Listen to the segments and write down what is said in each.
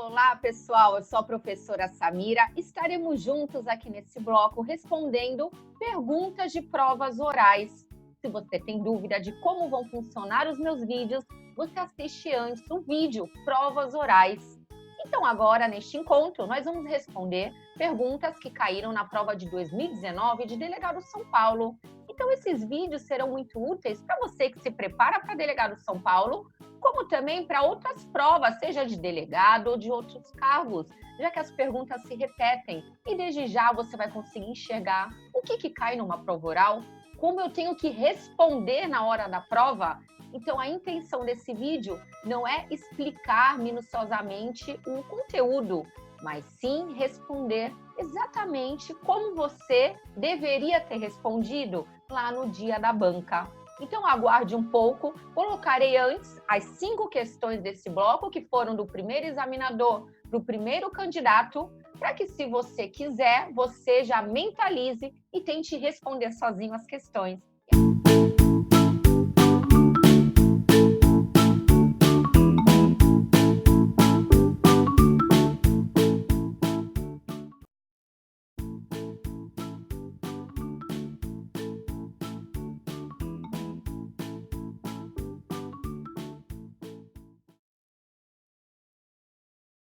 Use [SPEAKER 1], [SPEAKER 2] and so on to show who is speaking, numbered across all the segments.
[SPEAKER 1] Olá, pessoal. Eu sou a professora Samira. Estaremos juntos aqui nesse bloco respondendo perguntas de provas orais. Se você tem dúvida de como vão funcionar os meus vídeos, você assiste antes o vídeo Provas Orais. Então, agora, neste encontro, nós vamos responder perguntas que caíram na prova de 2019 de Delegado São Paulo. Então, esses vídeos serão muito úteis para você que se prepara para Delegado São Paulo, como também para outras provas, seja de delegado ou de outros cargos, já que as perguntas se repetem. E desde já você vai conseguir enxergar o que cai numa prova oral, como eu tenho que responder na hora da prova. Então, a intenção desse vídeo não é explicar minuciosamente o conteúdo, mas sim responder exatamente como você deveria ter respondido lá no dia da banca. Então, aguarde um pouco, colocarei antes as 5 questões desse bloco, que foram do primeiro examinador para o primeiro candidato, para que, se você quiser, você já mentalize e tente responder sozinho as questões.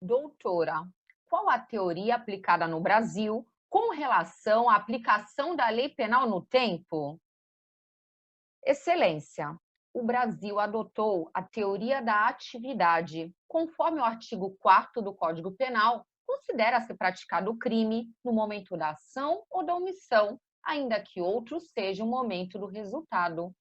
[SPEAKER 1] Doutora, qual a teoria aplicada no Brasil com relação à aplicação da lei penal no tempo? Excelência, o Brasil adotou a teoria da atividade, conforme o artigo 4º do Código Penal, considera-se praticado o crime no momento da ação ou da omissão, ainda que outro seja o momento do resultado.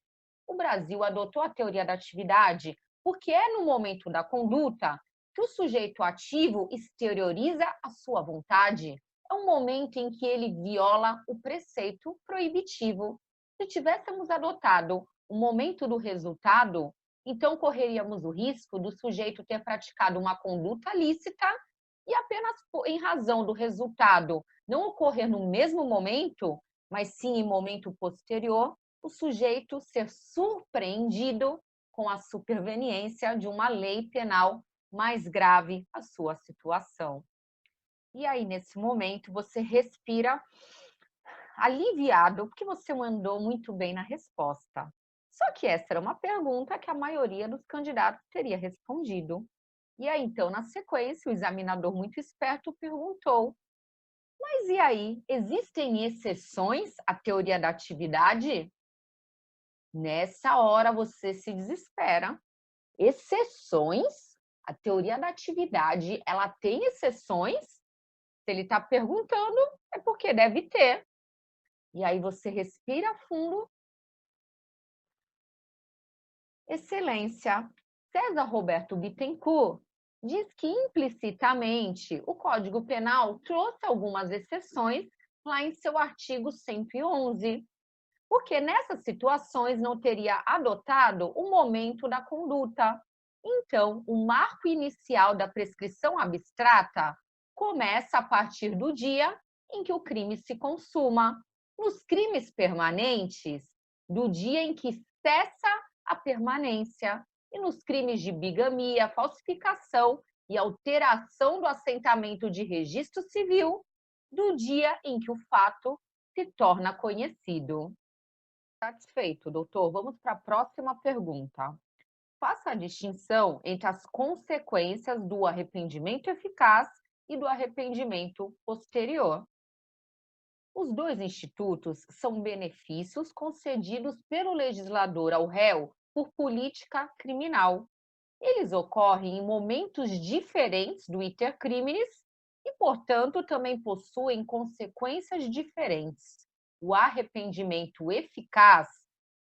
[SPEAKER 1] O Brasil adotou a teoria da atividade porque é no momento da conduta que o sujeito ativo exterioriza a sua vontade. É um momento em que ele viola o preceito proibitivo. Se tivéssemos adotado o momento do resultado, então correríamos o risco do sujeito ter praticado uma conduta lícita e apenas em razão do resultado não ocorrer no mesmo momento, mas sim em momento posterior, o sujeito ser surpreendido com a superveniência de uma lei penal mais grave à sua situação. E aí, nesse momento, você respira aliviado, porque você mandou muito bem na resposta. Só que essa era uma pergunta que a maioria dos candidatos teria respondido. E aí, então, na sequência, o examinador muito esperto perguntou: mas e aí, existem exceções à teoria da atividade? Nessa hora você se desespera. Exceções? A teoria da atividade, ela tem exceções? Se ele está perguntando, é porque deve ter. E aí você respira fundo. Excelência, César Roberto Bittencourt diz que implicitamente o Código Penal trouxe algumas exceções lá em seu artigo 111, porque nessas situações não teria adotado o momento da conduta. Então, o marco inicial da prescrição abstrata começa a partir do dia em que o crime se consuma. Nos crimes permanentes, do dia em que cessa a permanência. E nos crimes de bigamia, falsificação e alteração do assentamento de registro civil, do dia em que o fato se torna conhecido. Satisfeito, doutor? Vamos para a próxima pergunta. Faça a distinção entre as consequências do arrependimento eficaz e do arrependimento posterior. Os dois institutos são benefícios concedidos pelo legislador ao réu por política criminal. Eles ocorrem em momentos diferentes do iter criminis e, portanto, também possuem consequências diferentes. O arrependimento eficaz,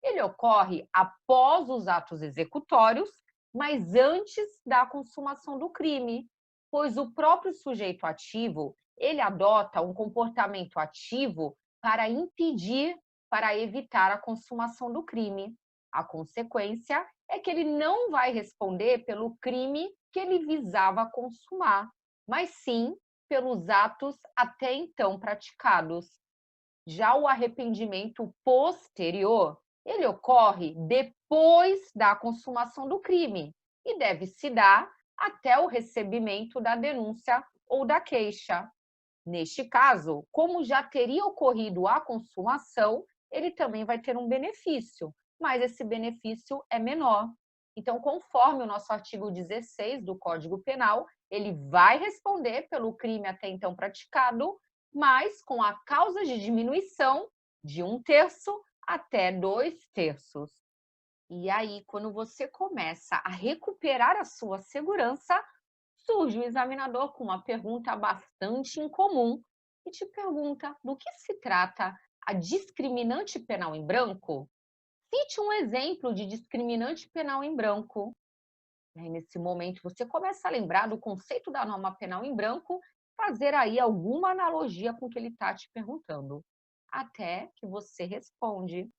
[SPEAKER 1] ele ocorre após os atos executórios, mas antes da consumação do crime, pois o próprio sujeito ativo, ele adota um comportamento ativo para impedir, para evitar a consumação do crime. A consequência é que ele não vai responder pelo crime que ele visava consumar, mas sim pelos atos até então praticados. Já o arrependimento posterior, ele ocorre depois da consumação do crime e deve se dar até o recebimento da denúncia ou da queixa. Neste caso, como já teria ocorrido a consumação, ele também vai ter um benefício, mas esse benefício é menor. Então, conforme o nosso artigo 16 do Código Penal, ele vai responder pelo crime até então praticado, mas com a causa de diminuição de 1/3 até 2/3. E aí, quando você começa a recuperar a sua segurança, surge o examinador com uma pergunta bastante incomum e te pergunta do que se trata a discriminante penal em branco? Cite um exemplo de discriminante penal em branco. E aí, nesse momento, você começa a lembrar do conceito da norma penal em branco, fazer aí alguma analogia com o que ele está te perguntando. Até que você responde.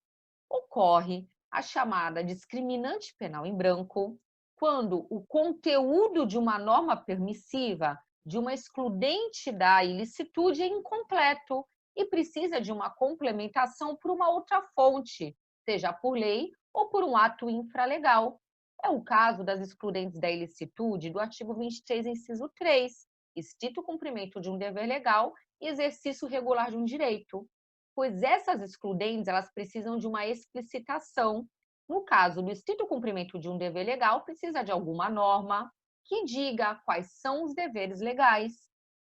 [SPEAKER 1] Ocorre a chamada discriminante penal em branco quando o conteúdo de uma norma permissiva, de uma excludente da ilicitude, é incompleto e precisa de uma complementação por uma outra fonte, seja por lei ou por um ato infralegal. É o caso das excludentes da ilicitude do artigo 23, inciso 3, estrito cumprimento de um dever legal e exercício regular de um direito, pois essas excludentes elas precisam de uma explicitação. No caso do estrito cumprimento de um dever legal, precisa de alguma norma que diga quais são os deveres legais.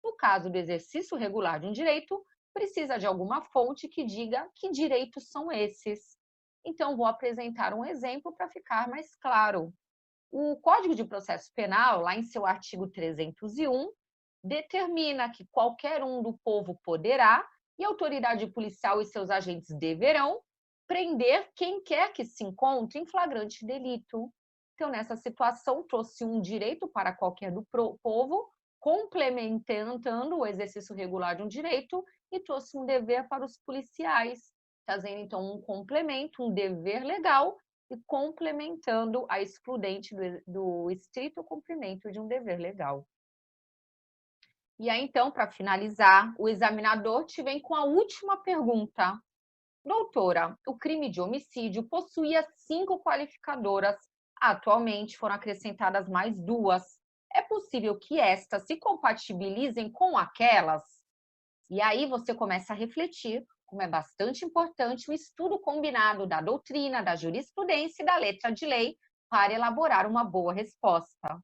[SPEAKER 1] No caso do exercício regular de um direito, precisa de alguma fonte que diga que direitos são esses. Então, vou apresentar um exemplo para ficar mais claro. O Código de Processo Penal, lá em seu artigo 301, determina que qualquer um do povo poderá, e a autoridade policial e seus agentes deverão, prender quem quer que se encontre em flagrante delito. Então, nessa situação, trouxe um direito para qualquer do povo, complementando o exercício regular de um direito, e trouxe um dever para os policiais, trazendo então um complemento, um dever legal e complementando a excludente do estrito cumprimento de um dever legal. E aí, então, para finalizar, o examinador te vem com a última pergunta. Doutora, o crime de homicídio possuía 5 qualificadoras. Atualmente foram acrescentadas mais 2. É possível que estas se compatibilizem com aquelas? E aí você começa a refletir como é bastante importante o estudo combinado da doutrina, da jurisprudência e da letra de lei para elaborar uma boa resposta.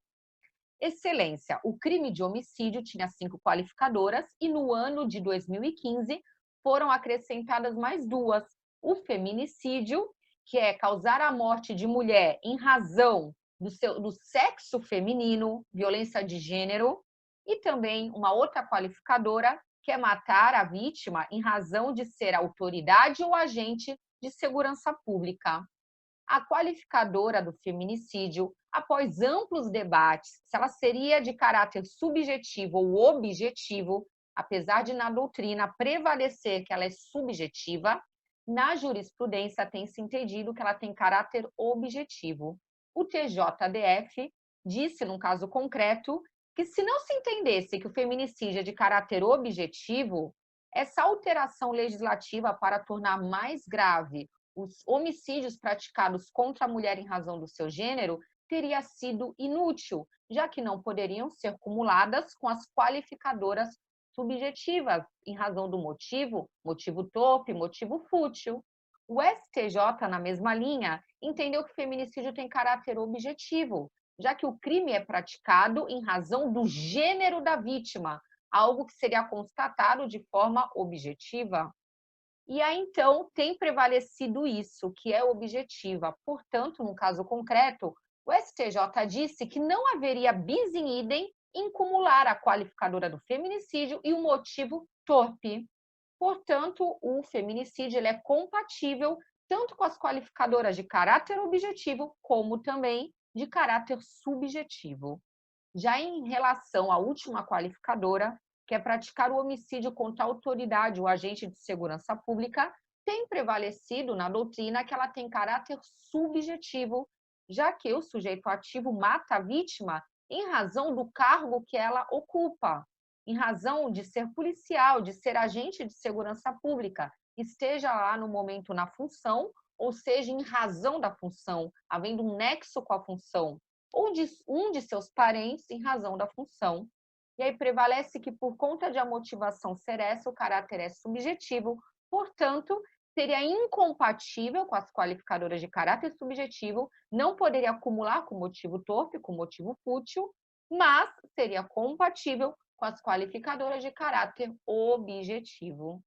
[SPEAKER 1] Excelência, o crime de homicídio tinha 5 qualificadoras e no ano de 2015 foram acrescentadas mais 2. O feminicídio, que é causar a morte de mulher em razão do sexo feminino, violência de gênero, e também uma outra qualificadora, que é matar a vítima em razão de ser autoridade ou agente de segurança pública. A qualificadora do feminicídio, após amplos debates, se ela seria de caráter subjetivo ou objetivo, apesar de na doutrina prevalecer que ela é subjetiva, na jurisprudência tem-se entendido que ela tem caráter objetivo. O TJDF disse, num caso concreto, que se não se entendesse que o feminicídio é de caráter objetivo, essa alteração legislativa para tornar mais grave os homicídios praticados contra a mulher em razão do seu gênero teria sido inútil, já que não poderiam ser cumuladas com as qualificadoras subjetivas, em razão do motivo torpe, motivo fútil. O STJ, na mesma linha, entendeu que o feminicídio tem caráter objetivo, já que o crime é praticado em razão do gênero da vítima, algo que seria constatado de forma objetiva. E aí, então, tem prevalecido isso, que é objetiva. Portanto, no caso concreto, o STJ disse que não haveria bis in idem em cumular a qualificadora do feminicídio e o motivo torpe. Portanto, o feminicídio ele é compatível tanto com as qualificadoras de caráter objetivo, como também de caráter subjetivo. Já em relação à última qualificadora, que é praticar o homicídio contra a autoridade ou agente de segurança pública, tem prevalecido na doutrina que ela tem caráter subjetivo, já que o sujeito ativo mata a vítima em razão do cargo que ela ocupa, em razão de ser policial, de ser agente de segurança pública, esteja lá no momento na função, ou seja, em razão da função, havendo um nexo com a função. ou de um de seus parentes em razão da função. E aí prevalece que, por conta de a motivação ser essa, o caráter é subjetivo, portanto, seria incompatível com as qualificadoras de caráter subjetivo, não poderia acumular com motivo torpe, com motivo fútil, mas seria compatível com as qualificadoras de caráter objetivo.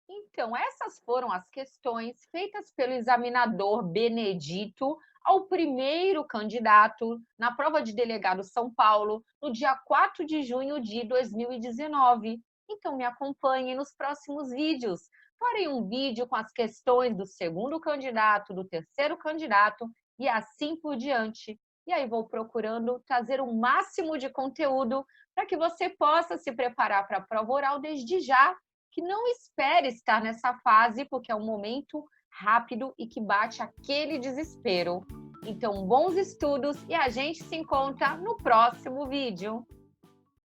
[SPEAKER 1] Então, essas foram as questões feitas pelo examinador Benedito ao primeiro candidato na prova de delegado São Paulo, no dia 4 de junho de 2019. Então, me acompanhe nos próximos vídeos. Farei um vídeo com as questões do segundo candidato, do terceiro candidato e assim por diante. E aí vou procurando trazer o máximo de conteúdo para que você possa se preparar para a prova oral desde já, que não espere estar nessa fase, porque é um momento rápido e que bate aquele desespero. Então, bons estudos e a gente se encontra no próximo vídeo.